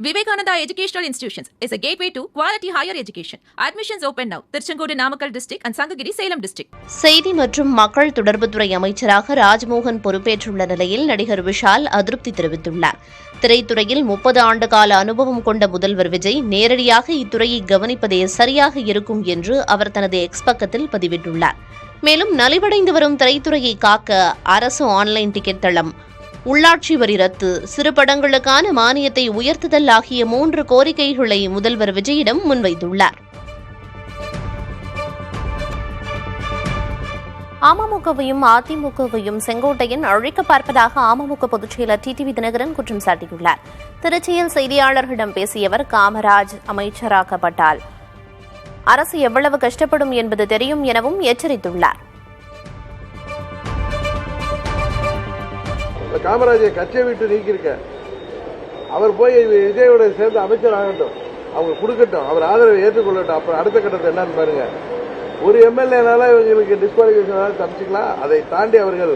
Vivekananda Educational Institutions is a gateway to quality higher education. Admissions open now. Tirchangodu Namakkal district and Sangagiri Salem district. செய்தி மற்றும் மக்கள் தொடர்புத்துறை அமைச்சராக ராஜ்மோகன் பொறுப்பேற்றுள்ள நிலையில் நடிகர் விஷால் அதிருப்தி தெரிவித்துள்ளார். திரைத்துறையில் 30 ஆண்டுகால அனுபவம் கொண்ட முதல்வர் விஜய் நேரடியாக இத்துறையை கவனிப்பதே சரியாக இருக்கும் என்று அவர் தனது எக்ஸ் பக்கத்தில் பதிவிட்டுள்ளார். மேலும் நலிவடைந்து வரும் திரைத்துறையை காக்க அரசு ஆன்லைன் டிக்கெட் தளம், உள்ளாட்சி வரி ரத்து, சிறு படங்களுக்கான மானியத்தை உயர்த்துதல் ஆகிய 3 கோரிக்கைகளை முதல்வர் விஜயிடம் முன்வைத்துள்ளார். அமமுகவையும் அதிமுகவையும் செங்கோட்டையன் அழிக்க பார்ப்பதாக அமமுக பொதுச்செயலர் டிடிவி தினகரன் குற்றம் சாட்டியுள்ளார். திருச்சியில் செய்தியாளர்களிடம் பேசிய அவர், காமராஜ் அமைச்சராக்கப்பட்டால் அரசு எவ்வளவு கஷ்டப்படும் என்பது தெரியும் எனவும் எச்சரித்துள்ளார். காமராஜை கட்சியை விட்டு நீக்கியிருக்க, அவர் போய் விஜயோட சேர்ந்து அமைச்சர் ஆகட்டும், அவங்க கொடுக்கட்டும், அவர் ஆதரவை ஏற்றுக்கொள்ளட்டும். அப்புறம் அடுத்த கட்டத்தை என்னன்னு பாருங்க. ஒரு எம்எல்ஏனால இவங்களுக்கு டிஸ்குவாலிஃபிகேஷன் தப்பிச்சுக்கலாம். அதை தாண்டி அவர்கள்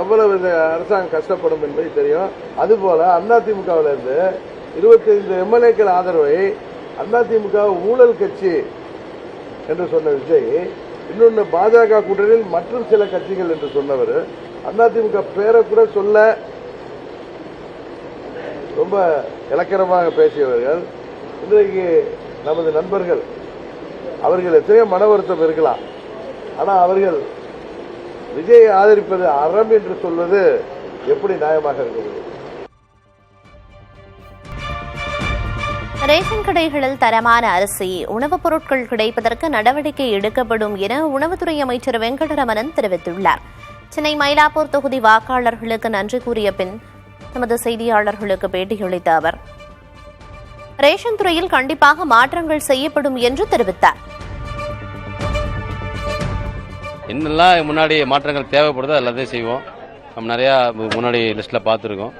எவ்வளவு இந்த அரசாங்கம் கஷ்டப்படும் என்பது தெரியும். அதுபோல அதிமுகவில் இருந்து 25 எம்எல்ஏக்கள் ஆதரவை அதிமுக ஊழல் கட்சி என்று சொன்ன விஜய், இன்னொன்று பாஜக கூட்டணியில் மற்றும் சில கட்சிகள் என்று சொன்னவர், அதிமுக பேரை கூட சொல்ல ரொம்ப இலக்கணமாக பேசியவர்கள் இன்றைக்கு நமது நண்பர்கள். அவர்கள் எத்தனையோ மன வருத்தம் இருக்கலாம், ஆனால் அவர்கள் விஜயை ஆதரிப்பது அறம் என்று சொல்வது எப்படி நியாயமாக இருக்க முடியும்? ரேஷன் கடைகளில் தரமான அரிசி, உணவுப் பொருட்கள் கிடைப்பதற்கு நடவடிக்கை எடுக்கப்படும் என உணவுத்துறை அமைச்சர் வெங்கடரமணன் தெரிவித்துள்ளார். சென்னை மயிலாப்பூர் தொகுதி வாக்காளர்களுக்கு நன்றி கூறிய பின் நமது செய்தியாளர்களுக்கு பேட்டியளித்த அவர், ரேஷன் துறையில் கண்டிப்பாக மாற்றங்கள் செய்யப்படும் என்று தெரிவித்தார். என்னெல்லாம் முன்னாடி மாற்றங்கள் தேவைப்படுதோ எல்லாத்தையும் செய்வோம். நம்ம நிறையா முன்னாடி லிஸ்ட்டில் பார்த்துருக்கோம்.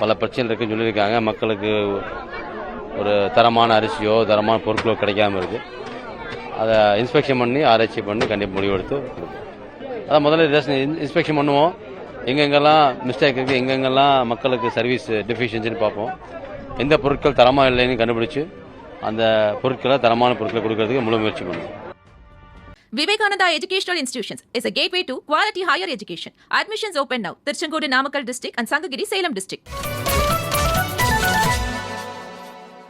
பல பிரச்சனை இருக்குன்னு சொல்லியிருக்காங்க. மக்களுக்கு ஒரு தரமான அரிசியோ தரமான பொருட்களோ கிடைக்காம இருக்குது. அதை இன்ஸ்பெக்ஷன் பண்ணி ஆராய்ச்சி பண்ணி கண்டிப்பாக முடிவெடுத்து கொடுப்போம். அதான் முதல்ல ரேஷன் இன்ஸ்பெக்ஷன் பண்ணுவோம். எங்கெங்கெல்லாம் மிஸ்டேக் இருக்குது, எங்கெங்கெல்லாம் மக்களுக்கு சர்வீஸ் டெஃபிஷியன்சின்னு பார்ப்போம். எந்த பொருட்கள் தரமாக இல்லைன்னு கண்டுபிடிச்சு அந்த பொருட்களை தரமான பொருட்களை கொடுக்கறதுக்கு முழு முயற்சி பண்ணுவோம். Vivekananda Educational Institutions is a gateway to quality higher education. Admissions open now. Tirchangodu Namakkal district and Sangagiri Salem district.